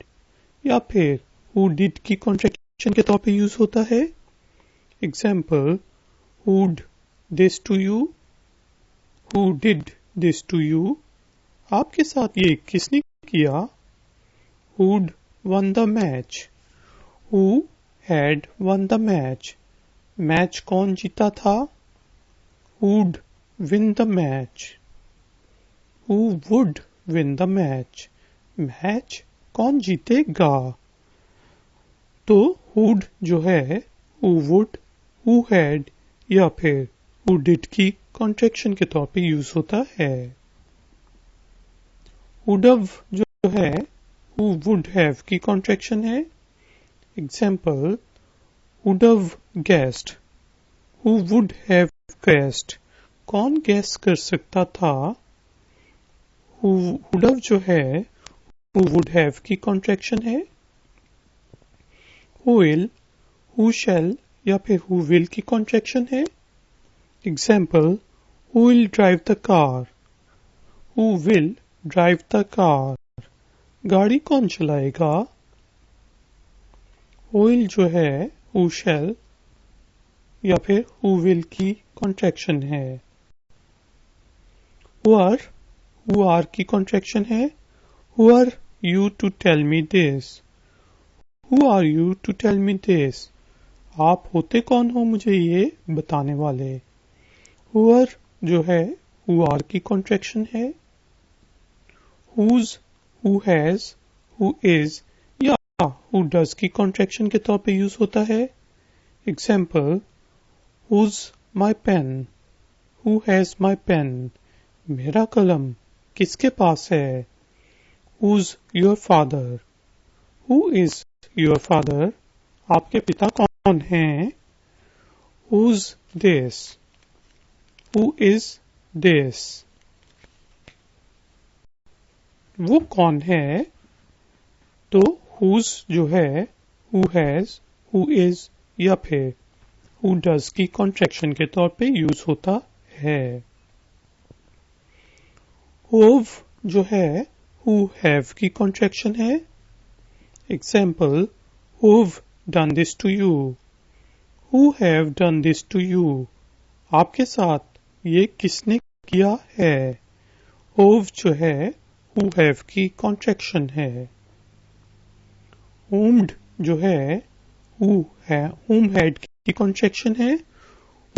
या फिर who did की कॉन्ट्रैक्शन के तौर पे यूज होता है। Example, who'd this to you? Who did this to you? आपके साथ ये किसने किया? Who'd won the match? Who had won the match? Match कौन जीता था? Who'd win the match? Who would win the match? Match कौन जीतेगा? तो who'd जो है who would, who had या फिर who did की कॉन्ट्रैक्शन के तौर पे यूज होता है। would have जो है who would have की कॉन्ट्रैक्शन है। Example, would have guessed, who would have guessed, कौन गैस कर सकता था? would have जो है who would have की कॉन्ट्रैक्शन है। who will, who shall या फिर who will की कॉन्ट्रैक्शन है। Example, who will drive the car? Who will drive the car? गाड़ी कौन चलाएगा? who will जो है who shall या फिर who will की कॉन्ट्रैक्शन है। who are की कॉन्ट्रैक्शन है। who are you to tell me this? Who are you to tell me this? आप होते कौन हो मुझे ये बताने वाले? who are जो है who are की कॉन्ट्रैक्शन है। whose, who has, who is या who does की कॉन्ट्रैक्शन के तौर पे यूज होता है। Example, who's my pen? Who has my pen? मेरा कलम किसके पास है? Who's your father? Who is your father? आपके पिता कौन हैं? Who's this? Who is this? वो कौन है? तो whose जो है who has, who is या फिर who does की कॉन्ट्रैक्शन के तौर पे यूज होता है। who've जो है who have की कॉन्ट्रैक्शन है। Example, who've done this to you? Who have done this to you? आपके साथ ये किसने किया है? who've जो है who have की कॉन्ट्रैक्शन है। whom'd जो है whom had की कॉन्ट्रैक्शन है।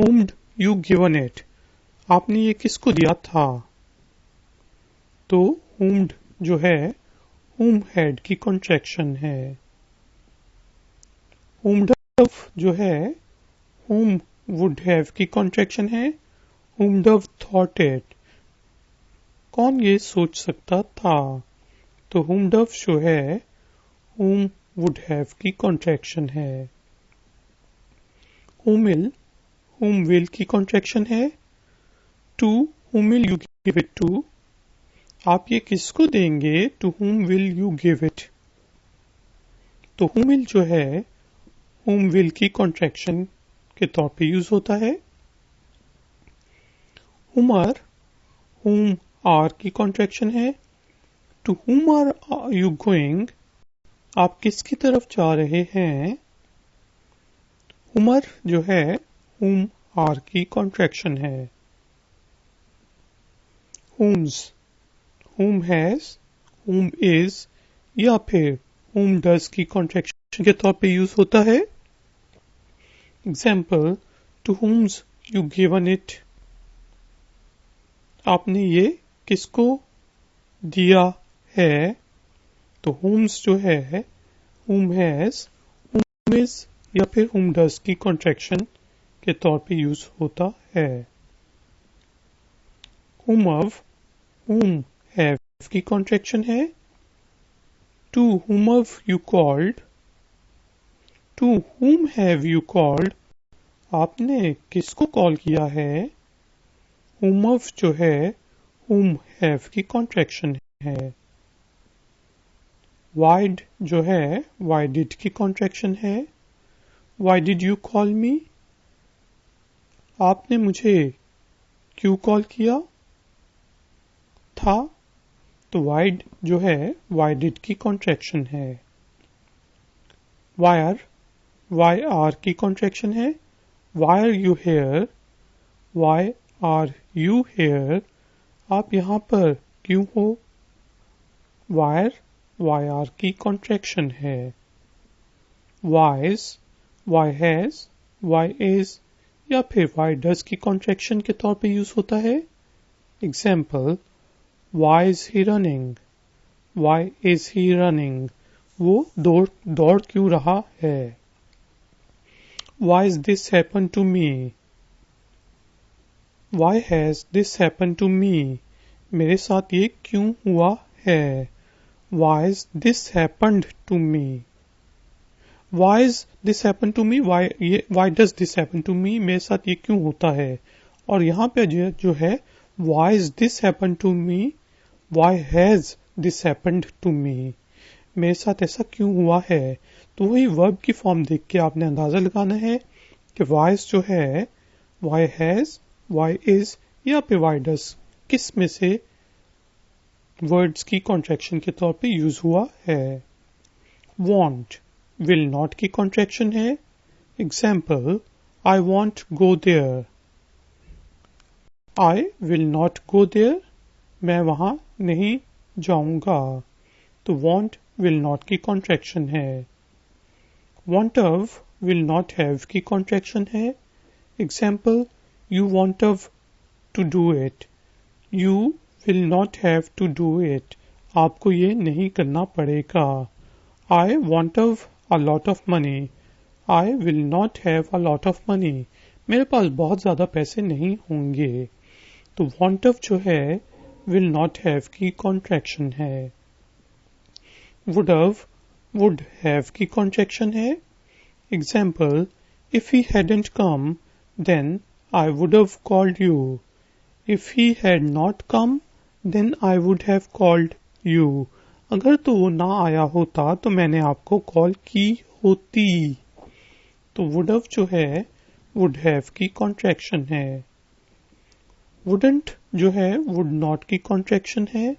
whom'd you given it? आपने ये किसको दिया था? तो whom'd जो है whom had की कॉन्ट्रैक्शन है। whom'd have जो है whom would have की कॉन्ट्रैक्शन है। whom'd have thought it? कौन ये सोच सकता था? तो whom'd have जो है whom would have की कॉन्ट्रैक्शन है। whom will की कॉन्ट्रैक्शन है। To whom will you give it to, आप ये किसको देंगे, to whom will you give it। तो whom will जो है whom will की कॉन्ट्रैक्शन के तौर पे यूज होता है। whom are की कॉन्ट्रैक्शन है। To whom are you going, आप किसकी तरफ जा रहे हैं। whom जो है whom are की कॉन्ट्रैक्शन है। whom has, whom is या फिर whom does की कॉन्ट्रैक्शन के तौर पे यूज होता है। Example, to whom's you given it, आपने ये किसको दिया है। तो whom's जो है whom has, whom is या फिर whom does की कॉन्ट्रैक्शन के तौर पे यूज होता है। whom have की कॉन्ट्रैक्शन है। To whom you called, to whom have you called, आपने किसको कॉल किया है। whom जो है whom have की कॉन्ट्रैक्शन है। why जो है why did की कॉन्ट्रैक्शन है। why did you call me, आपने मुझे क्यों कॉल किया था। तो why जो है why did की कॉन्ट्रैक्शन है। why are की कॉन्ट्रैक्शन है। why are you here, why are you here, आप यहाँ पर क्यों हो। why are की कॉन्ट्रैक्शन है। why has, why is या फिर why does की कॉन्ट्रैक्शन के तौर पे यूज होता है। Example, why is he running, why is he running, वो दौड़ क्यों रहा है। why is this happened to me, why has this happened to me, मेरे साथ ये क्यों हुआ है। why is this happened to me, why is this happened to me, why does this happen to me, मेरे साथ ये क्यों होता है। और यहाँ पे जो है why is this happened to me, why has this happened to me, मेरे साथ ऐसा क्यों हुआ है। तो वही वर्ब की फॉर्म देख के आपने अंदाजा लगाना है कि why जो है why has, why is या फिर why does किस में से वर्ड्स की कॉन्ट्रैक्शन के तौर पे यूज हुआ है। want will not की कॉन्ट्रैक्शन है। Example, I won't go there, I will not go there, मैं वहां नहीं जाऊंगा। तो want will not की कॉन्ट्रैक्शन है। want of will not have की कॉन्ट्रैक्शन है। Example, you want of to do it, you will not have to do it, आपको ये नहीं करना पड़ेगा। I want of a lot of money, I will not have a lot of money, मेरे पास बहुत ज्यादा पैसे नहीं होंगे। तो want of जो है will not have की कॉन्ट्रैक्शन है। would have की कॉन्ट्रैक्शन है। Example, if he hadn't come then I would have called you, if he had not come then I would have called you, अगर तो वो ना आया होता तो मैंने आपको कॉल की होती। तो would have जो है would have की कॉन्ट्रैक्शन है। wouldn't जो है would not की कॉन्ट्रैक्शन है।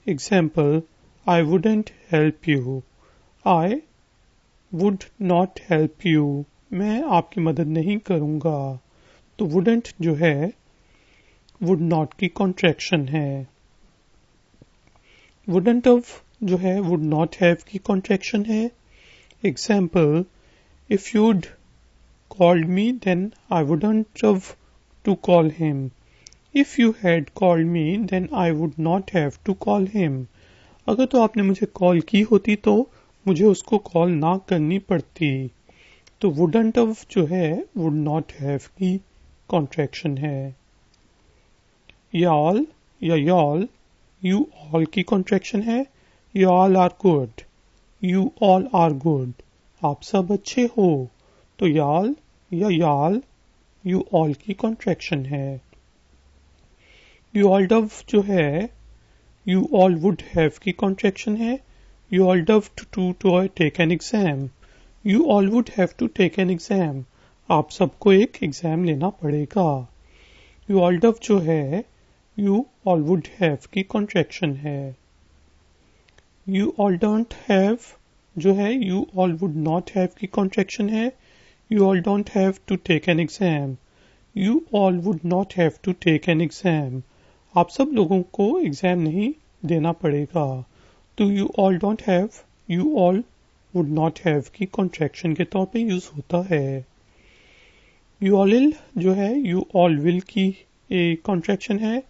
Example, I wouldn't help you, I would not help you, मैं आपकी मदद नहीं करूंगा। तो wouldn't जो है would not की कॉन्ट्रैक्शन है। wouldn't of जो है would not have की कॉन्ट्रैक्शन है। Example, if you'd called me then I wouldn't have to call him, if you had called me then I would not have to call him, अगर तो आपने मुझे कॉल की होती तो मुझे उसको कॉल ना करनी पड़ती। तो wouldn't of जो है would not have की कॉन्ट्रैक्शन है। y'all या y'all, you all की कॉन्ट्रैक्शन है। you all are good, you all are good, आप सब अच्छे हो। तो y'all या याल यू ऑल की कॉन्ट्रैक्शन है। यू ऑल डव जो है यू ऑल वुड हैव की कॉन्ट्रैक्शन है। You all d've to take an exam. You all would have to take an exam. आप सबको एक एग्जाम लेना पड़ेगा। यू ऑल डव जो है यू ऑल वुड हैव की कॉन्ट्रैक्शन है। यू ऑल डोंट हैव जो है you all would not have की कॉन्ट्रैक्शन है। You all don't have to take an exam. You all would not have to take an exam. आप सब लोगों को एग्जाम नहीं देना पड़ेगा। तो you all don't have you all would not have की कॉन्ट्रैक्शन के तौर पे यूज होता है। यू ऑल विल जो है यू ऑल विल की एक कॉन्ट्रैक्शन है।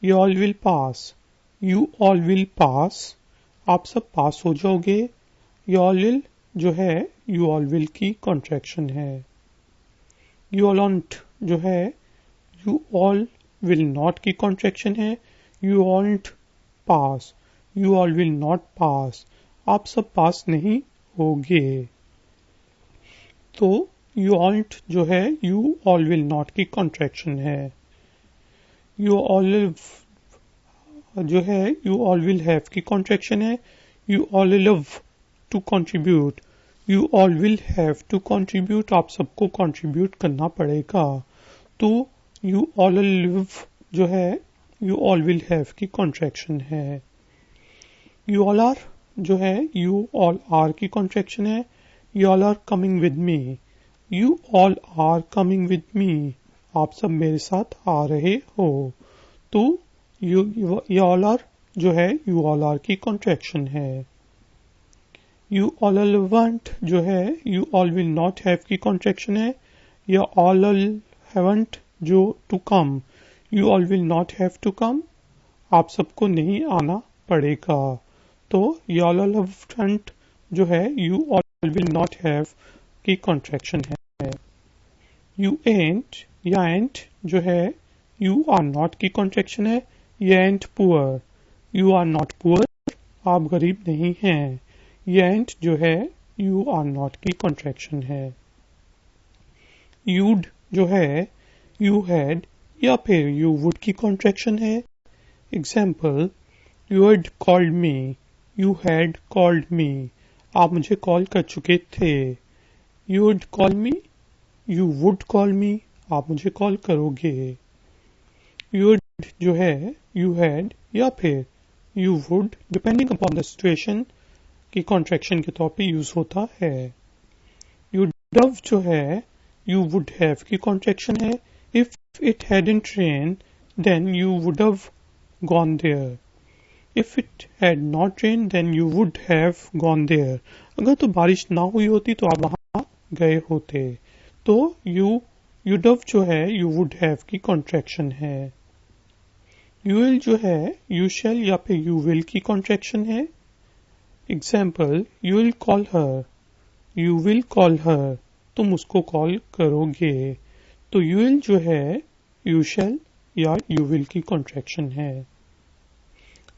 You all will pass. You all will pass आप सब पास हो जाओगे। यू ऑल विल जो है यू ऑल विल की कॉन्ट्रैक्शन है। यू ऑल वॉन्ट जो है यू ऑल विल नॉट की कॉन्ट्रैक्शन है। You want pass. You all will not pass आप सब पास नहीं होगे। तो यू वॉन्ट जो है यू ऑल विल नॉट की कॉन्ट्रैक्शन है। यू ऑल जो है यू ऑल विल हैव की कॉन्ट्रैक्शन है। You all ll've to contribute. You all will have to contribute आप सबको कंट्रीब्यूट करना पड़ेगा। तो यू ऑल लिव जो है यू ऑल विल हैव की कॉन्ट्रैक्शन है। यू ऑल आर जो है यू ऑल आर की कॉन्ट्रैक्शन है। You all are coming with me. You all are coming with me आप सब मेरे साथ आ रहे हो। तो यू ऑल आर जो है यू ऑल आर की कॉन्ट्रैक्शन है। यू ऑल वांट जो है you all will not have की कॉन्ट्रैक्शन है। यू ऑल हैवंट जो to come you all will not have to come आप सबको नहीं आना पड़ेगा। तो यू ऑल हैवंट जो है you all will not have की कॉन्ट्रैक्शन है। यू एंट या एंट जो है यू आर नॉट की कॉन्ट्रैक्शन है। You ain't poor. You are not poor आप गरीब नहीं हैं। यू एंट जो है यू आर नॉट की कॉन्ट्रैक्शन है। यूड जो है यू हैड या फिर यू वुड की कॉन्ट्रैक्शन है। Example you had called me. You had called me आप मुझे कॉल कर चुके थे। You would call me. You would call मी आप मुझे कॉल करोगे। यू वुड जो है यू हैड या फिर you would depending upon the situation की कॉन्ट्रैक्शन के तौर पे यूज होता है। यू डव जो है यू वुड हैव की कॉन्ट्रैक्शन है। If it hadn't rain then you would have gone there. If it had not rain then you would have gone there अगर तो बारिश ना हुई होती तो आप वहां गए होते। तो यू डव जो है यू वुड हैव की कॉन्ट्रैक्शन है। यू विल जो है यू शैल या फिर यू विल की कॉन्ट्रैक्शन है। Example you will call her. You will call her तुम उसको कॉल करोगे। तो यू विल जो है यू शैल या यू विल की कॉन्ट्रैक्शन है।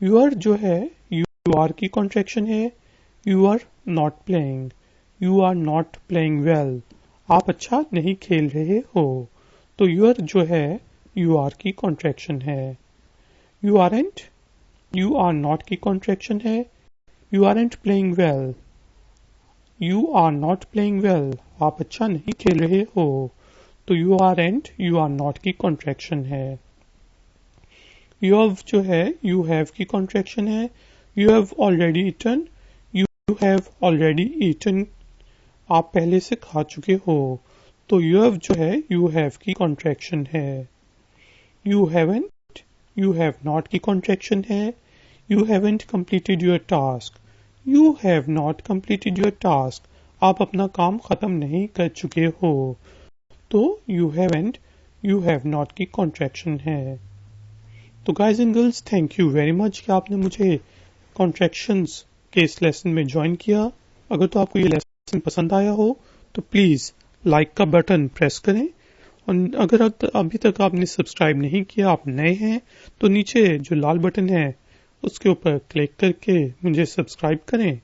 यू आर जो है यू आर की कॉन्ट्रैक्शन है। You are not playing. You are not playing well आप अच्छा नहीं खेल रहे हो। तो यू आर जो है यू आर की कॉन्ट्रैक्शन है। You aren't you are not की कॉन्ट्रैक्शन है। You aren't playing well. You are not playing well आप अच्छा नहीं खेल रहे हो। तो you aren't you are not की कॉन्ट्रैक्शन है। यू हैव जो है यू हैव की कॉन्ट्रैक्शन है। You have already eaten. You have already eaten आप पहले से खा चुके हो। तो यू हैव जो है यू हैव की कॉन्ट्रैक्शन है। यू हैव नॉट की कॉन्ट्रैक्शन है। You haven't completed your task. You have not completed your task आप अपना काम खत्म नहीं कर चुके हो। तो यू हैव नॉट की कॉन्ट्रैक्शन है। तो guys and girls thank you very much कि आपने मुझे कॉन्ट्रैक्शंस के इस लेसन में ज्वाइन किया। अगर तो आपको ये लेसन पसंद आया हो तो प्लीज लाइक का बटन प्रेस करें। और अगर अभी तक आपने सब्सक्राइब नहीं किया आप नए हैं तो नीचे जो लाल बटन है उसके ऊपर क्लिक करके मुझे सब्सक्राइब करें